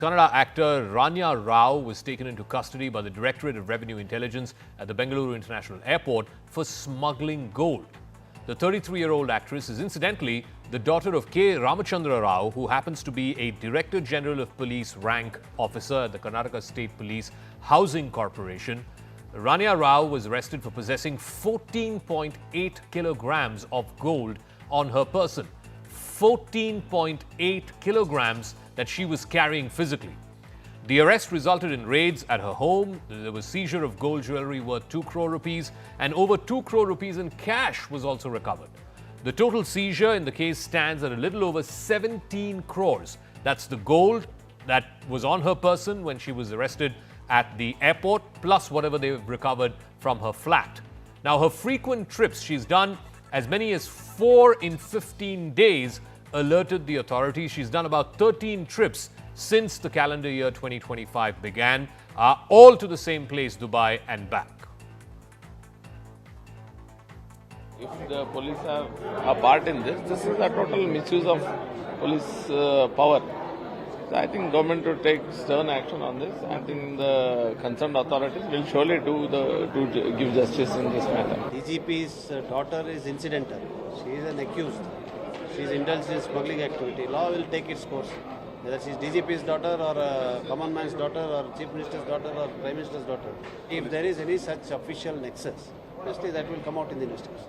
Kannada actor Ranya Rao was taken into custody by the Directorate of Revenue Intelligence at the Bengaluru International Airport for smuggling gold. The 33-year-old actress is incidentally the daughter of K. Ramachandra Rao, who happens to be a Director General of Police rank officer at the Karnataka State Police Housing Corporation. Ranya Rao was arrested for possessing 14.8 kilograms of gold on her person. 14.8 kilograms that she was carrying physically. The arrest resulted in raids at her home. There was seizure of gold jewelry worth 2 crore rupees and over 2 crore rupees in cash was also recovered. The total seizure in the case stands at a little over 17 crores. That's the gold that was on her person when she was arrested at the airport, plus whatever they've recovered from her flat. Now, her frequent trips, she's done as many as 4 in 15 days, alerted the authorities. She's done about 13 trips since the calendar year 2025 began, all to the same place, Dubai and back. If the police have a part in this, this is a total misuse of police power. So I think government will take stern action on this. I think the concerned authorities will surely give justice in this matter. DGP's daughter is incidental. She is an accused. She is indulged in smuggling activity. Law will take its course. Whether she is DGP's daughter or a common man's daughter or Chief Minister's daughter or Prime Minister's daughter. If there is any such official nexus, obviously that will come out in the investigation.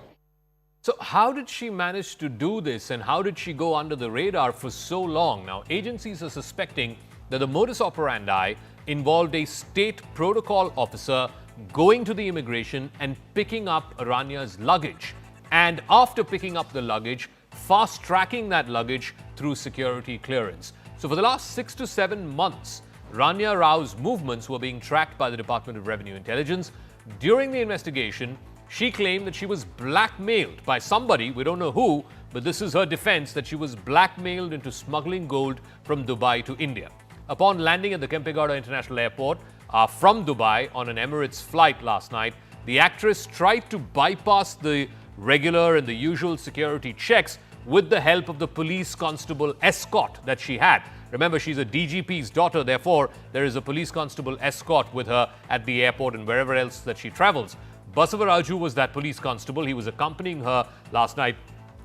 So how did she manage to do this and how did she go under the radar for so long? Now, agencies are suspecting that the modus operandi involved a state protocol officer going to the immigration and picking up Ranya's luggage. And after picking up the luggage, fast-tracking that luggage through security clearance. So for the last 6 to 7 months, Ranya Rao's movements were being tracked by the Department of Revenue Intelligence. During the investigation, she claimed that she was blackmailed by somebody, we don't know who, but this is her defense, that she was blackmailed into smuggling gold from Dubai to India. Upon landing at the Kempegowda International Airport from Dubai on an Emirates flight last night, the actress tried to bypass the regular and the usual security checks with the help of the police constable escort that she had. Remember, she's a DGP's daughter, therefore there is a police constable escort with her at the airport and wherever else that she travels. Basavaraju was that police constable. He was accompanying her last night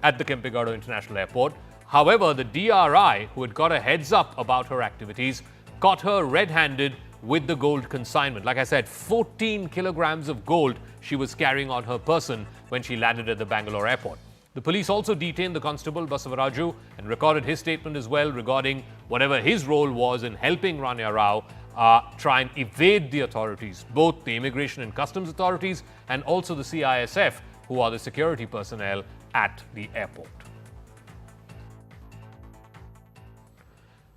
at the Kempegowda International Airport. However, the DRI, who had got a heads up about her activities, caught her red-handed with the gold consignment. Like I said, 14 kilograms of gold she was carrying on her person when she landed at the Bangalore airport. The police also detained the constable Basavaraju and recorded his statement as well regarding whatever his role was in helping Ranya Rao try and evade the authorities, both the immigration and customs authorities and also the CISF, who are the security personnel at the airport.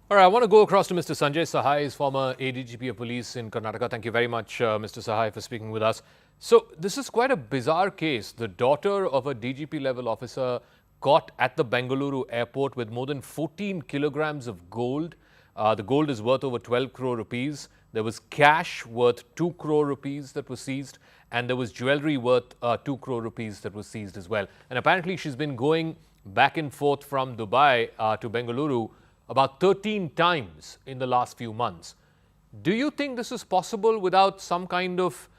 All right, I want to go across to Mr. Sanjay Sahai, he's former ADGP of Police in Karnataka. Thank you very much, Mr. Sahai, for speaking with us. So this is quite a bizarre case. The daughter of a DGP level officer caught at the Bengaluru airport with more than 14 kilograms of gold. The gold is worth over 12 crore rupees. There was cash worth 2 crore rupees that was seized, and there was jewelry worth 2 crore rupees that was seized as well. And apparently she's been going back and forth from Dubai to Bengaluru about 13 times in the last few months. Do you think this is possible without some kind of,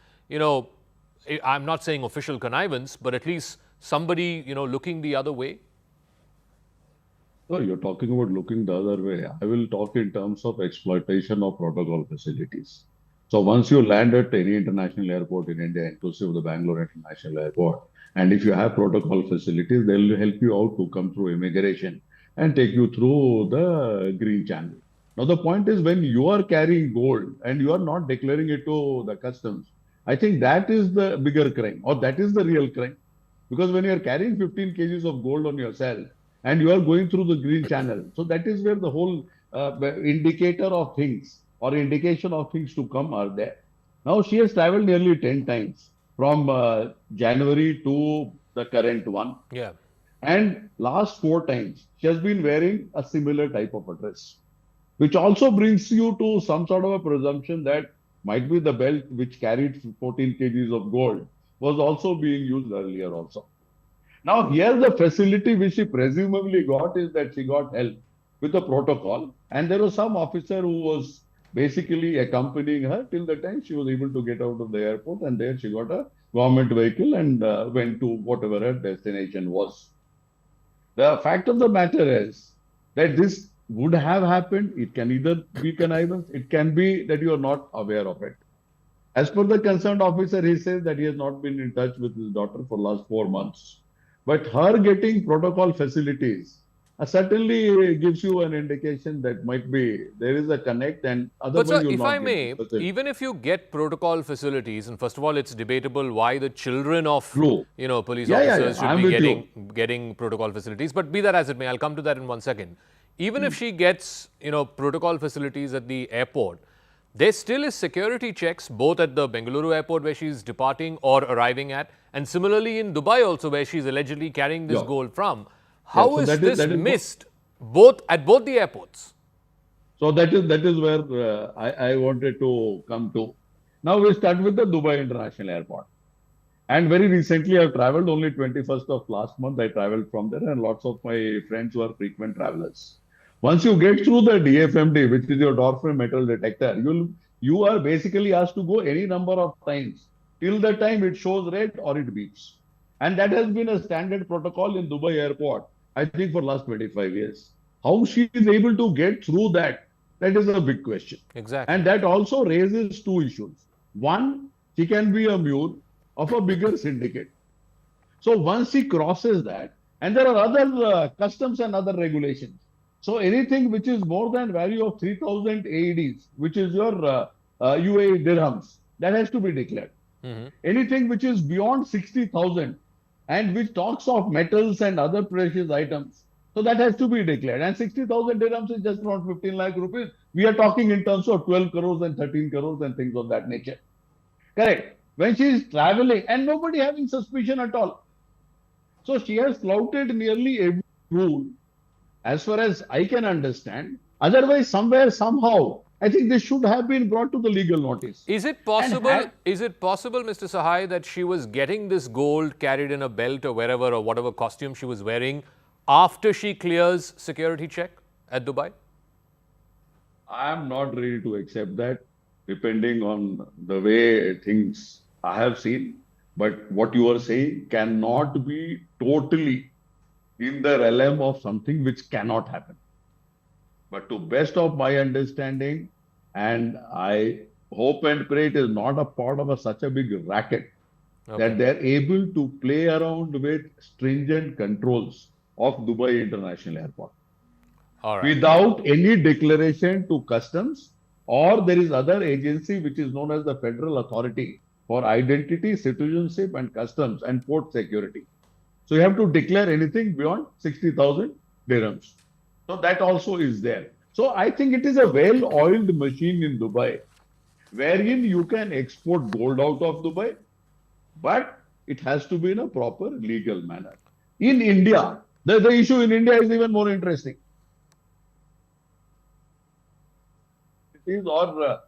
I'm not saying official connivance, but at least somebody, looking the other way? No, you're talking about looking the other way. I will talk in terms of exploitation of protocol facilities. So once you land at any international airport in India, inclusive of the Bangalore International Airport, and if you have protocol facilities, they'll help you out to come through immigration and take you through the green channel. Now, the point is when you are carrying gold and you are not declaring it to the customs, I think that is the bigger crime, or that is the real crime. Because when you are carrying 15 kgs of gold on yourself and you are going through the green channel, so that is where the whole indicator of things or indication of things to come are there. Now, she has traveled nearly 10 times from January to the current one. Yeah. And last 4 times, she has been wearing a similar type of a dress, which also brings you to some sort of a presumption that might be the belt which carried 14 kgs of gold was also being used earlier also. Now, here the facility which she presumably got is that she got help with the protocol. And there was some officer who was basically accompanying her till the time she was able to get out of the airport. And there she got a government vehicle and went to whatever her destination was. The fact of the matter is that this would have happened. It can either be connivance, it can be that you are not aware of it. As per the concerned officer, he says that he has not been in touch with his daughter for last 4 months. But her getting protocol facilities certainly gives you an indication that might be there is a connect, and But otherwise sir, you will if not I get may, the facility. even if you get protocol facilities, and first of all, it's debatable why the children of True. police Yeah, yeah, officers yeah. should I'm be with you. getting protocol facilities. But be that as it may, I'll come to that in 1 second. Even if she gets protocol facilities at the airport, there still is security checks both at the Bengaluru airport where she's departing or arriving at, and similarly in Dubai also where she's allegedly carrying this Yeah. gold from. Yeah, How so is that is this that is missed at both the airports? So that is where I wanted to come to. Now we start with the Dubai International Airport. And very recently I've traveled, only 21st of last month I traveled from there, and lots of my friends were frequent travelers. Once you get through the DFMD, which is your door frame metal detector, you are basically asked to go any number of times till the time it shows red or it beeps. And that has been a standard protocol in Dubai airport, I think, for last 25 years. How she is able to get through that is a big question. Exactly. And that also raises two issues. One, she can be a mule of a bigger syndicate. So once she crosses that, and there are other customs and other regulations. So anything which is more than value of 3,000 AEDs, which is your UAE dirhams, that has to be declared. Anything which is beyond 60,000 and which talks of metals and other precious items, so that has to be declared. And 60,000 dirhams is just around 15 lakh rupees. We are talking in terms of 12 crores and 13 crores and things of that nature. Correct. When she is traveling and nobody having suspicion at all. So she has flouted nearly every rule as far as I can understand. Otherwise, somewhere, somehow, I think this should have been brought to the legal notice. Is it possible, Mr. Sahai, that she was getting this gold carried in a belt or wherever or whatever costume she was wearing after she clears security check at Dubai? I am not ready to accept that, depending on the way things I have seen. But what you are saying cannot be totally in the realm of something which cannot happen. But to best of my understanding, and I hope and pray it is not a part of such a big racket, that they are able to play around with stringent controls of Dubai International Airport. All right. Without any declaration to customs, or there is other agency which is known as the Federal Authority for Identity, Citizenship and Customs and Port Security. So you have to declare anything beyond 60,000 dirhams. So that also is there. So I think it is a well-oiled machine in Dubai, wherein you can export gold out of Dubai, but it has to be in a proper legal manner. In India, the issue in India is even more interesting. Or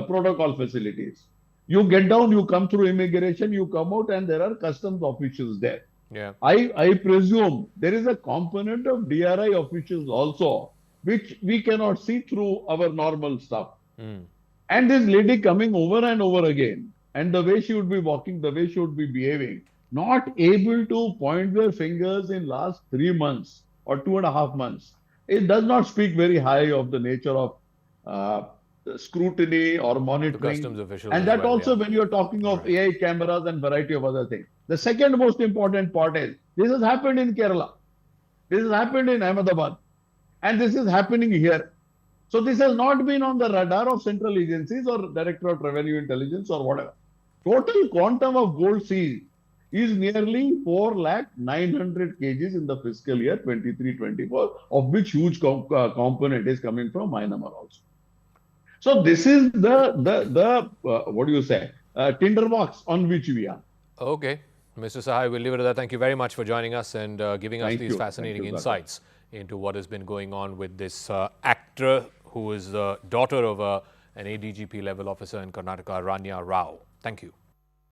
protocol facilities. You get down, you come through immigration, you come out, and there are customs officials there. Yeah. I presume there is a component of DRI officials also, which we cannot see through our normal stuff. And this lady coming over and over again, and the way she would be walking, the way she would be behaving, not able to point their fingers in last 3 months or 2.5 months. It does not speak very high of the nature of scrutiny or monitoring. Customs officials And as that well, also yeah. when you're talking of AI cameras and variety of other things. The second most important part is, this has happened in Kerala. This has happened in Ahmedabad. And this is happening here. So this has not been on the radar of central agencies or Directorate of Revenue Intelligence or whatever. Total quantum of gold seized is nearly 4,900,000 kgs in the fiscal year 23-24, of which huge component is coming from Myanmar also. So this is the what do you say, tinderbox on which we are. Okay. Mr. Sahai, we'll leave it at that. Thank you very much for joining us and giving us Thank these you. fascinating Thank you, insights into what has been going on with this actor who is the daughter of an ADGP level officer in Karnataka, Ranya Rao. Thank you.